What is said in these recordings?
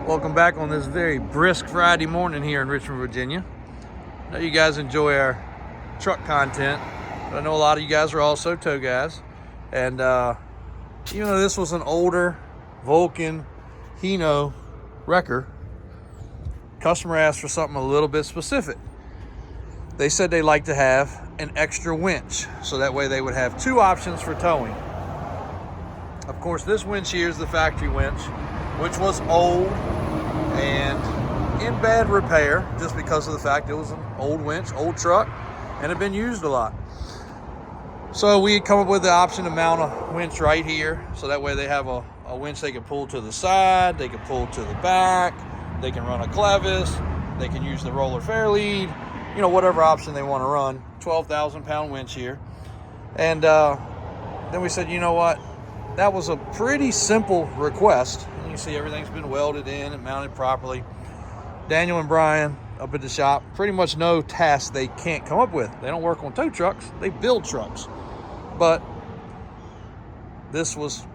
Welcome back on this very brisk Friday morning here in Richmond, Virginia. I know you guys enjoy our truck content, but I know a lot of you guys are also tow guys. And even though this was an older Vulcan Hino wrecker, customer asked for something a little bit specific. They said they like to have an extra winch, so that way they would have two options for towing. Of course, this winch here is the factory winch, which was old and in bad repair just because of the fact it was an old winch, old truck, and had been used a lot. So we had come up with the option to mount a winch right here, so that way they have a winch they can pull to the side, they can pull to the back, they can run a clevis, they can use the roller fair lead, you know, whatever option they want to run. 12,000 pound winch here. And then we said, you know what, that was a pretty simple request. You see everything's been welded in and mounted properly. Daniel and Brian up at the shop, pretty much no task they can't come up with. They don't work on tow trucks, they build trucks. But this was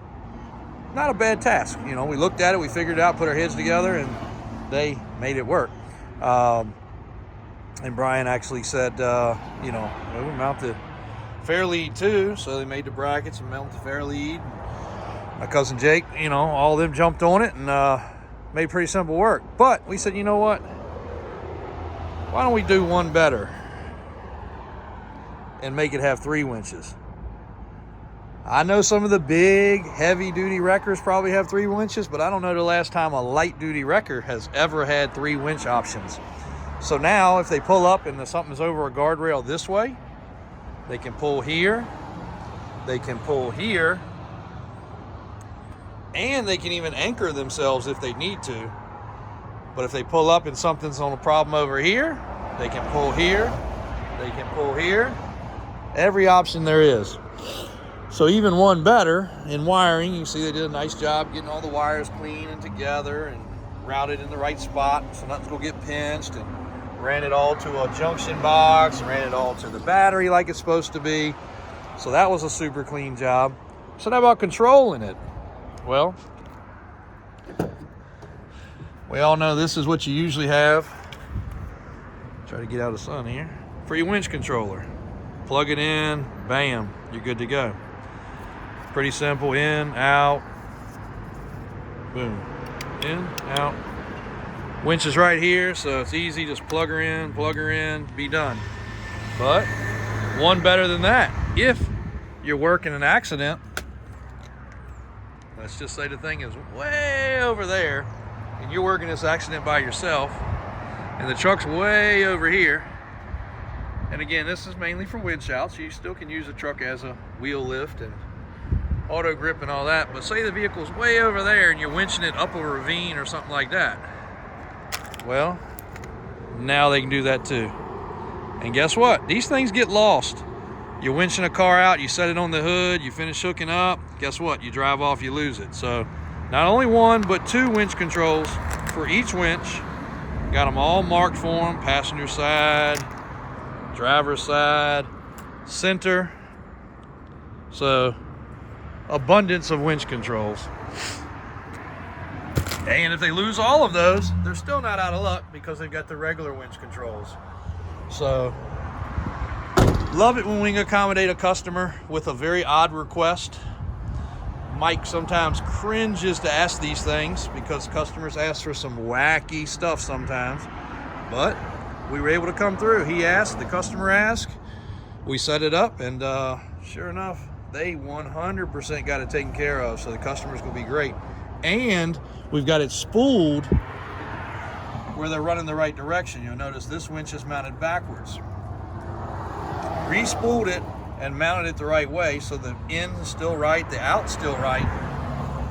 not a bad task. You know, we looked at it, we figured it out, put our heads together, and they made it work. And Brian actually said, you know, we mount the fair lead too. So they made the brackets and mounted the fair lead. My cousin Jake, you know, all of them jumped on it and made pretty simple work. But we said, you know what? Why don't we do one better and make it have three winches? I know some of the big, heavy-duty wreckers probably have three winches, but I don't know the last time a light-duty wrecker has ever had three winch options. So now, if they pull up and something's over a guardrail this way, they can pull here, they can pull here, and they can even anchor themselves if they need to. But if they pull up and something's on a problem over here, they can pull here, they can pull here. Every option there is. So even one better in wiring, you see they did a nice job getting all the wires clean and together and routed in the right spot so nothing's gonna get pinched, and ran it all to a junction box, ran it all to the battery like it's supposed to be. So that was a super clean job. So how about controlling it? Well, we all know this is what you usually have. Try to get out of the sun here. For your winch controller. Plug it in, bam, you're good to go. Pretty simple, in, out, boom, in, out. Winch is right here, so it's easy, just plug her in, be done. But one better than that, if you're working an accident, let's just say the thing is way over there and you're working this accident by yourself and the truck's way over here. And again, this is mainly for winch out, so you still can use the truck as a wheel lift and auto grip and all that. But say the vehicle's way over there and you're winching it up a ravine or something like that. Well, now they can do that too. And guess what? These things get lost. You're winching a car out, you set it on the hood, you finish hooking up, guess what? You drive off, you lose it. So not only one, but two winch controls for each winch. Got them all marked for them: passenger side, driver's side, center. So abundance of winch controls. And if they lose all of those, they're still not out of luck because they've got the regular winch controls. So love it when we can accommodate a customer with a very odd request. Mike sometimes cringes to ask these things because customers ask for some wacky stuff sometimes. But we were able to come through. He asked, the customer asked, we set it up, and sure enough, they 100% got it taken care of. So the customer's gonna be great. And we've got it spooled where they're running the right direction. You'll notice this winch is mounted backwards. Re-spooled it and mounted it the right way so the in is still right, the out's still right,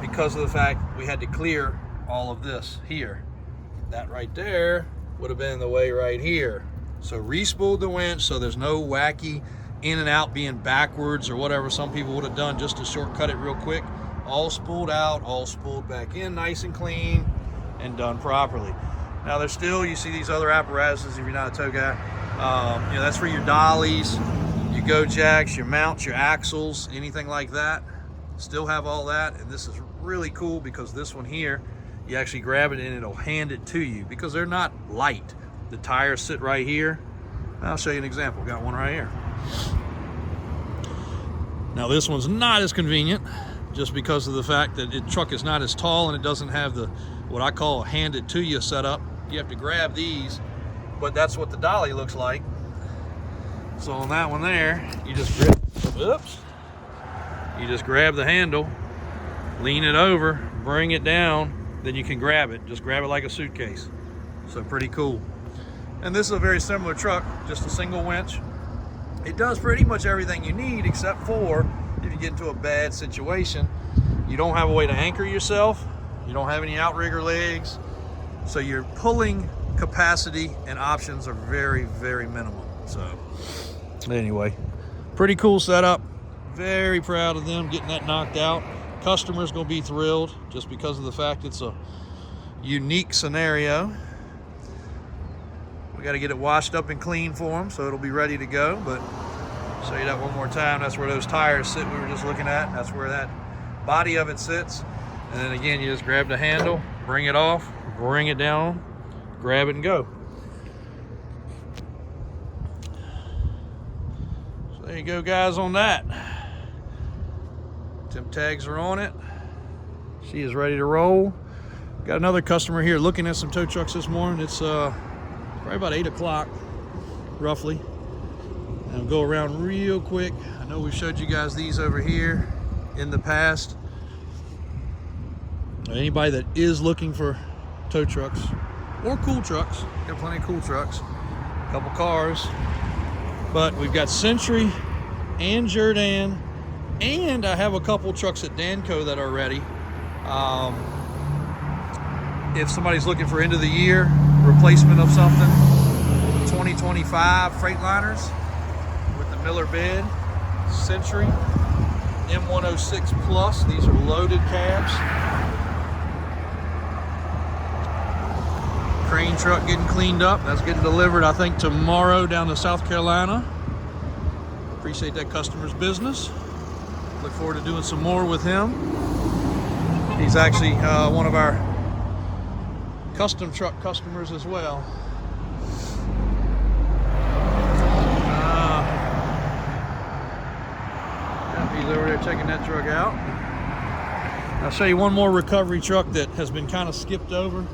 because of the fact we had to clear all of this here. That right there would have been in the way right here. So re-spooled the winch so there's no wacky in and out being backwards or whatever some people would have done just to shortcut it real quick. All spooled out, all spooled back in nice and clean and done properly. Now there's still, you see these other apparatuses if you're not a tow guy, you know, that's for your dollies, your go jacks, your mounts, your axles, anything like that. Still have all that, and this is really cool because this one here You actually grab it and it'll hand it to you because they're not light. The tires sit right here. I'll show you an example. Got one right here. Now this one's not as convenient just because of the fact that the truck is not as tall and it doesn't have the what I call a hand it to you setup. You have to grab these, but that's what the dolly looks like. So on that one there, you just grab the handle, lean it over, bring it down, then you can grab it. Just grab it like a suitcase. So pretty cool. And this is a very similar truck, just a single winch. It does pretty much everything you need except for if you get into a bad situation, you don't have a way to anchor yourself, you don't have any outrigger legs, so your pulling capacity and options are very, very minimal. So anyway, pretty cool setup. Very proud of them getting that knocked out. Customers gonna be thrilled just because of the fact it's a unique scenario. We got to get it washed up and clean for them so it'll be ready to go. But I'll show you that one more time. That's where those tires sit we were just looking at. That's where that body of it sits. And then again, you just grab the handle, bring it off, bring it down, grab it and go. So there you go, guys, on that. Temp tags are on it. She is ready to roll. Got another customer here looking at some tow trucks this morning. It's probably about 8 o'clock, roughly. And I'll go around real quick. I know we've showed you guys these over here in the past. Anybody that is looking for tow trucks or cool trucks, got plenty of cool trucks, a couple cars, but we've got Century and Jordan, and I have a couple trucks at Danco that are ready. If somebody's looking for end of the year replacement of something, 2025 Freightliners with the Miller bed, Century M106 Plus. These are loaded cabs. Crane truck getting cleaned up. That's getting delivered, I think, tomorrow down to South Carolina. Appreciate that customer's business. Look forward to doing some more with him. He's actually one of our custom truck customers as well. He's over there checking that truck out. I'll show you one more recovery truck that has been kind of skipped over.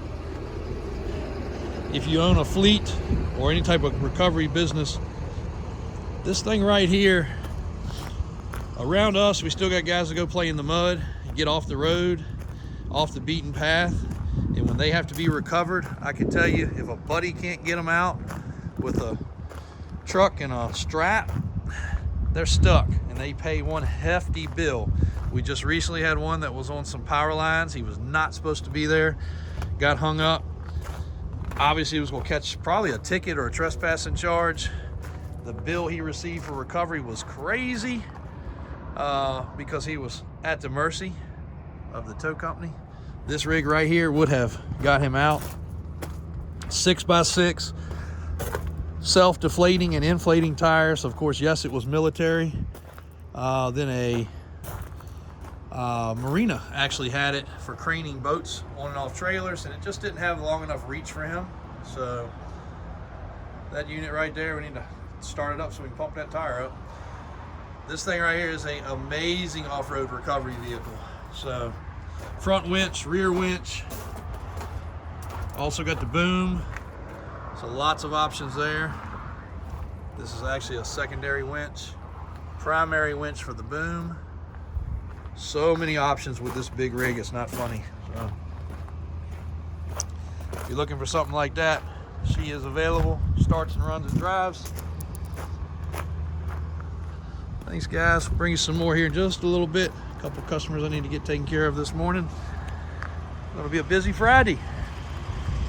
If you own a fleet or any type of recovery business, this thing right here, around us, we still got guys that go play in the mud, get off the road, off the beaten path. And when they have to be recovered, I can tell you, if a buddy can't get them out with a truck and a strap, they're stuck and they pay one hefty bill. We just recently had one that was on some power lines. He was not supposed to be there, got hung up. Obviously he was gonna catch probably a ticket or a trespassing charge. The bill he received for recovery was crazy because he was at the mercy of the tow company. This rig right here would have got him out. 6x6, self-deflating and inflating tires. Of course, yes, it was military. Then a marina actually had it for craning boats on and off trailers, and it just didn't have long enough reach for him. So that unit right there, we need to start it up so we can pump that tire up. This thing right here is an amazing off-road recovery vehicle. So front winch, rear winch, also got the boom, so lots of options there. This is actually a secondary winch, primary winch for the boom. So many options with this big rig, it's not funny. So if you're looking for something like that, she is available, starts and runs and drives. Thanks, guys. We'll bring you some more here in just a little bit. A couple customers I need to get taken care of this morning. It'll be a busy Friday,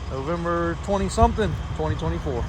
November 20-something, 2024.